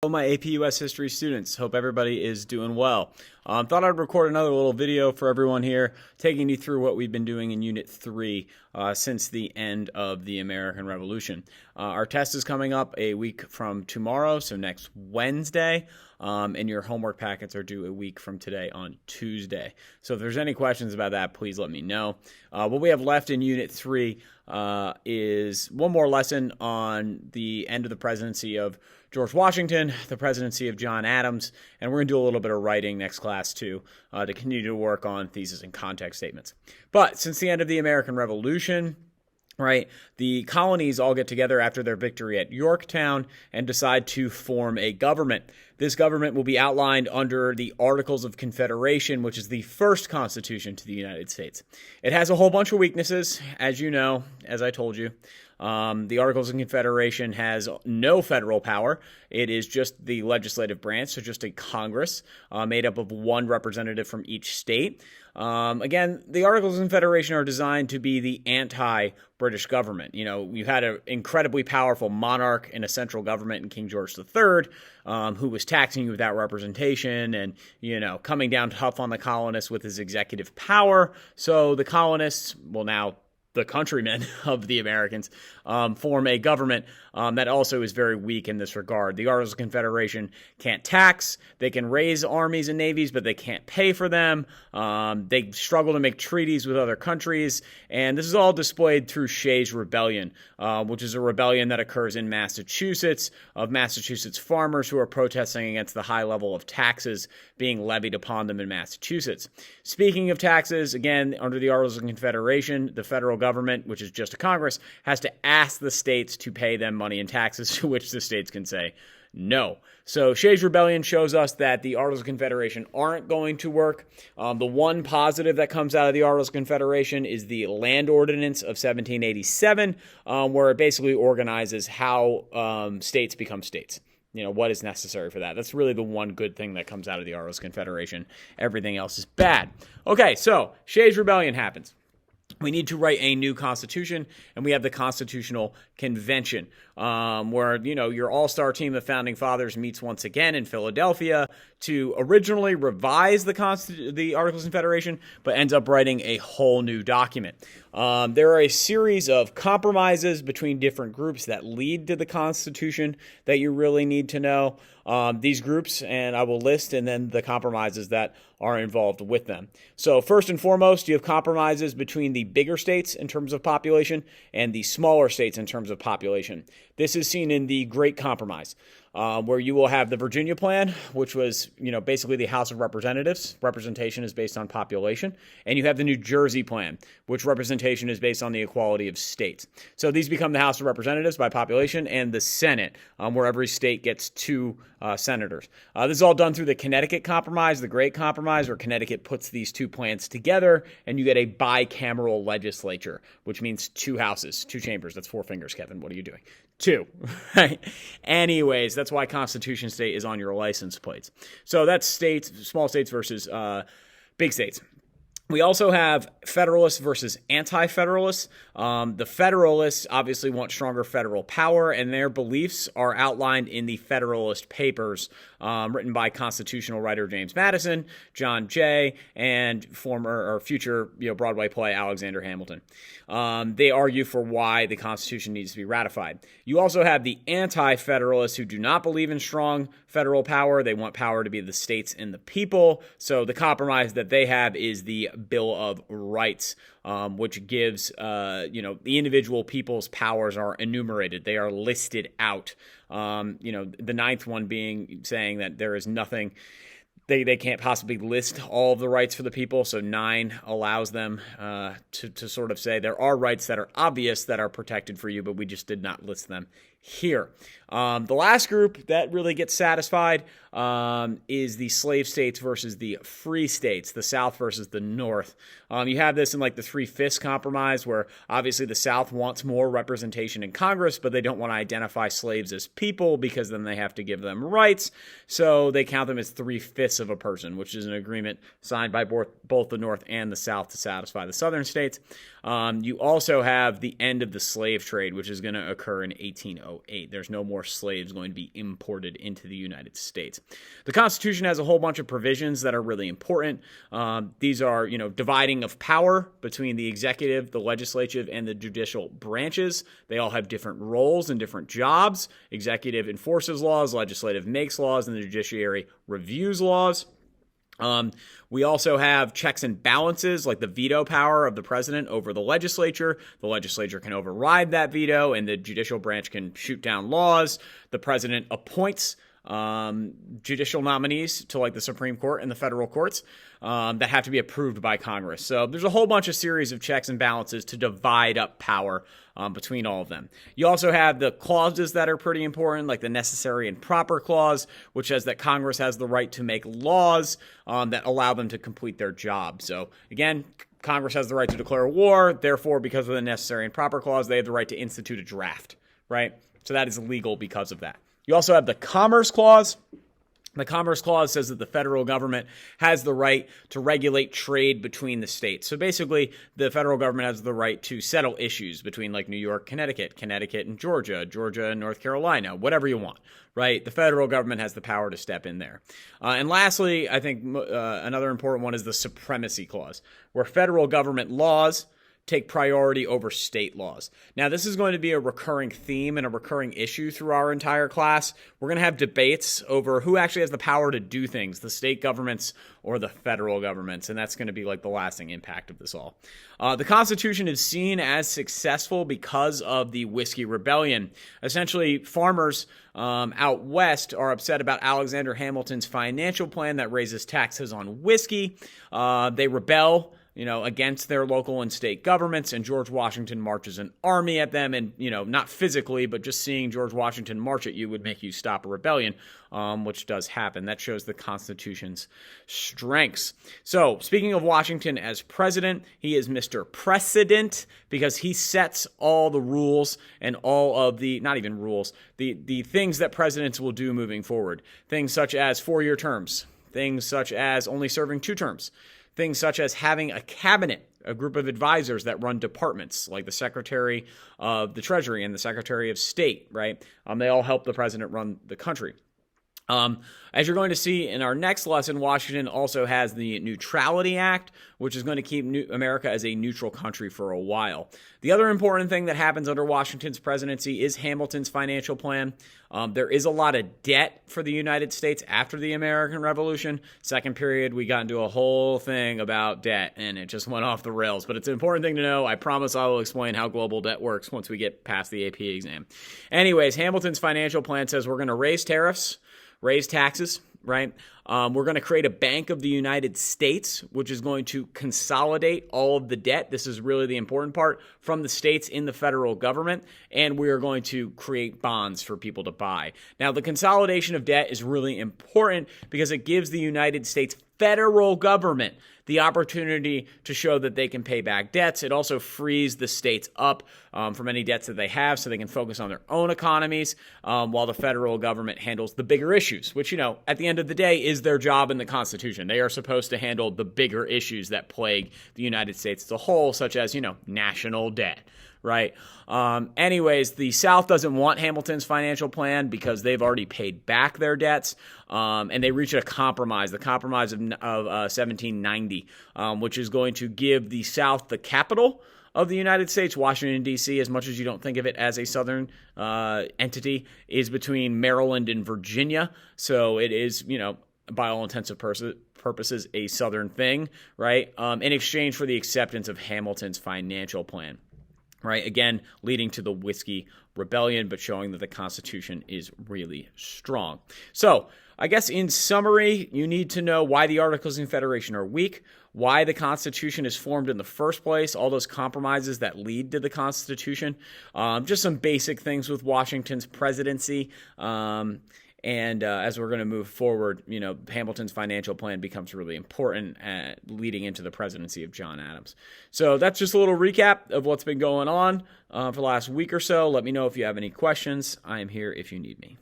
Hello, my AP US History students. Hope everybody is doing well. Thought I'd record another little video for everyone here, taking you through what we've been doing in Unit 3 since the end of the American Revolution. Our test is coming up a week from tomorrow, so next Wednesday, and your homework packets are due a week from today on Tuesday. So if there's any questions about that, please let me know. What we have left in Unit 3 is one more lesson on the end of the presidency of George Washington, the presidency of John Adams, and we're going to do a little bit of writing next class too to continue to work on thesis and context statements. But since the end of the American Revolution, right, the colonies all get together after their victory at Yorktown and decide to form a government. This government will be outlined under the Articles of Confederation, which is the first constitution to the United States. It has a whole bunch of weaknesses, as you know, as I told you. The Articles of Confederation has no federal power. It is just the legislative branch, so just a Congress made up of one representative from each state. Again, the Articles of Confederation are designed to be the anti-British government. You know, you had an incredibly powerful monarch in a central government in King George III, who was taxing you without representation and, you know, coming down tough on the colonists with his executive power. So the colonists, well, now the countrymen of the Americans, form a government that also is very weak in this regard. The Articles of Confederation can't tax. They can raise armies and navies, but they can't pay for them. They struggle to make treaties with other countries. And this is all displayed through Shays' Rebellion, which is a rebellion that occurs in Massachusetts of Massachusetts farmers who are protesting against the high level of taxes being levied upon them in Massachusetts. Speaking of taxes, again, under the Articles of Confederation, the federal government, which is just a Congress, has to ask the states to pay them money in taxes, to which the states can say no. So Shays' Rebellion shows us that the Articles of Confederation aren't going to work. The one positive that comes out of the Articles of Confederation is the Land Ordinance of 1787, where it basically organizes how states become states. You know, what is necessary for that. That's really the one good thing that comes out of the Articles of Confederation. Everything else is bad. Okay, so Shays' Rebellion happens. We need to write a new constitution, and we have the Constitutional Convention, where, you know, your all-star team of founding fathers meets once again in Philadelphia to originally revise the Articles of Confederation, but ends up writing a whole new document. There are a series of compromises between different groups that lead to the Constitution that you really need to know. These groups, and I will list, and then the compromises that are involved with them. So first and foremost, you have compromises between the bigger states in terms of population and the smaller states in terms of population. This is seen in the Great Compromise, where you will have the Virginia Plan, which was, you know, basically the House of Representatives. Representation is based on population. And you have the New Jersey Plan, which representation is based on the equality of states. So these become the House of Representatives by population and the Senate, where every state gets two senators. This is all done through the Connecticut Compromise, the Great Compromise, where Connecticut puts these two plans together, and you get a bicameral legislature, which means two houses, two chambers. That's four fingers, Kevin. What are you doing? Two, right? Anyways, that's why Constitution State is on your license plates. So that's states, small states versus big states. We also have Federalists versus Anti-Federalists. The Federalists obviously want stronger federal power, and their beliefs are outlined in the Federalist Papers, written by constitutional writer James Madison, John Jay, and former or future Broadway play Alexander Hamilton. They argue for why the Constitution needs to be ratified. You also have the Anti-Federalists who do not believe in strong federal power. They want power to be the states and the people. So the compromise that they have is the Bill of Rights, which gives, the individual people's powers are enumerated. They are listed out. The ninth one being saying that there is nothing, they can't possibly list all of the rights for the people. So 9 allows them to sort of say there are rights that are obvious that are protected for you, but we just did not list them here. The last group that really gets satisfied is the slave states versus the free states, the South versus the North. You have this in like the Three-Fifths Compromise, where obviously the South wants more representation in Congress, but they don't want to identify slaves as people because then they have to give them rights. So they count them as 3/5 of a person, which is an agreement signed by both the North and the South to satisfy the Southern states. You also have the end of the slave trade, which is going to occur in 1808. 1908. There's no more slaves going to be imported into the United States. The Constitution has a whole bunch of provisions that are really important. These are, dividing of power between the executive, the legislative, and the judicial branches. They all have different roles and different jobs. Executive enforces laws, legislative makes laws, and the judiciary reviews laws. We also have checks and balances, like the veto power of the president over the legislature. The legislature can override that veto, and the judicial branch can shoot down laws. The president appoints judicial nominees to like the Supreme Court and the federal courts that have to be approved by Congress. So there's a whole bunch of series of checks and balances to divide up power between all of them. You also have the clauses that are pretty important, like the necessary and proper clause, which says that Congress has the right to make laws that allow them to complete their job. So again, Congress has the right to declare war. Therefore, because of the necessary and proper clause, they have the right to institute a draft, right? So that is legal because of that. You also have the Commerce Clause. The Commerce Clause says that the federal government has the right to regulate trade between the states. So basically, the federal government has the right to settle issues between like New York, Connecticut and Georgia, and North Carolina, whatever you want, right? The federal government has the power to step in there. And lastly, I think another important one is the Supremacy Clause, where federal government laws take priority over state laws. Now, this is going to be a recurring theme and a recurring issue through our entire class. We're going to have debates over who actually has the power to do things, the state governments or the federal governments, and that's going to be like the lasting impact of this all. The Constitution is seen as successful because of the Whiskey Rebellion. Essentially, farmers out west are upset about Alexander Hamilton's financial plan that raises taxes on whiskey. They rebel against their local and state governments, and George Washington marches an army at them, and, not physically, but just seeing George Washington march at you would make you stop a rebellion, which does happen. That shows the Constitution's strengths. So, speaking of Washington as president, he is Mr. Precedent because he sets all the rules and all of the, not even rules, the things that presidents will do moving forward. Things such as 4-year terms, things such as only serving 2 terms, things such as having a cabinet, a group of advisors that run departments, like the Secretary of the Treasury and the Secretary of State, right? They all help the president run the country. As you're going to see in our next lesson, Washington also has the Neutrality Act, which is going to keep America as a neutral country for a while. The other important thing that happens under Washington's presidency is Hamilton's financial plan. There is a lot of debt for the United States after the American Revolution. Second period, we got into a whole thing about debt, and it just went off the rails. But it's an important thing to know. I promise I will explain how global debt works once we get past the AP exam. Anyways, Hamilton's financial plan says we're going to raise tariffs, raise taxes, right? We're going to create a Bank of the United States, which is going to consolidate all of the debt. This is really the important part from the states in the federal government. And we are going to create bonds for people to buy. Now, the consolidation of debt is really important because it gives the United States federal government the opportunity to show that they can pay back debts. It also frees the states up from any debts that they have so they can focus on their own economies while the federal government handles the bigger issues, which, at the end of the day is their job in the Constitution. They are supposed to handle the bigger issues that plague the United States as a whole, such as, national debt. Right. Anyways, the South doesn't want Hamilton's financial plan because they've already paid back their debts, and they reached a compromise, the Compromise of 1790, which is going to give the South the capital of the United States. Washington, D.C., as much as you don't think of it as a southern entity, is between Maryland and Virginia. So it is, by all intents and purposes, a southern thing, right, in exchange for the acceptance of Hamilton's financial plan. Right, again, leading to the Whiskey Rebellion, but showing that the Constitution is really strong. So, I guess in summary, you need to know why the Articles of Confederation are weak, why the Constitution is formed in the first place, all those compromises that lead to the Constitution, just some basic things with Washington's presidency. And as we're going to move forward, Hamilton's financial plan becomes really important leading into the presidency of John Adams. So that's just a little recap of what's been going on for the last week or so. Let me know if you have any questions. I am here if you need me.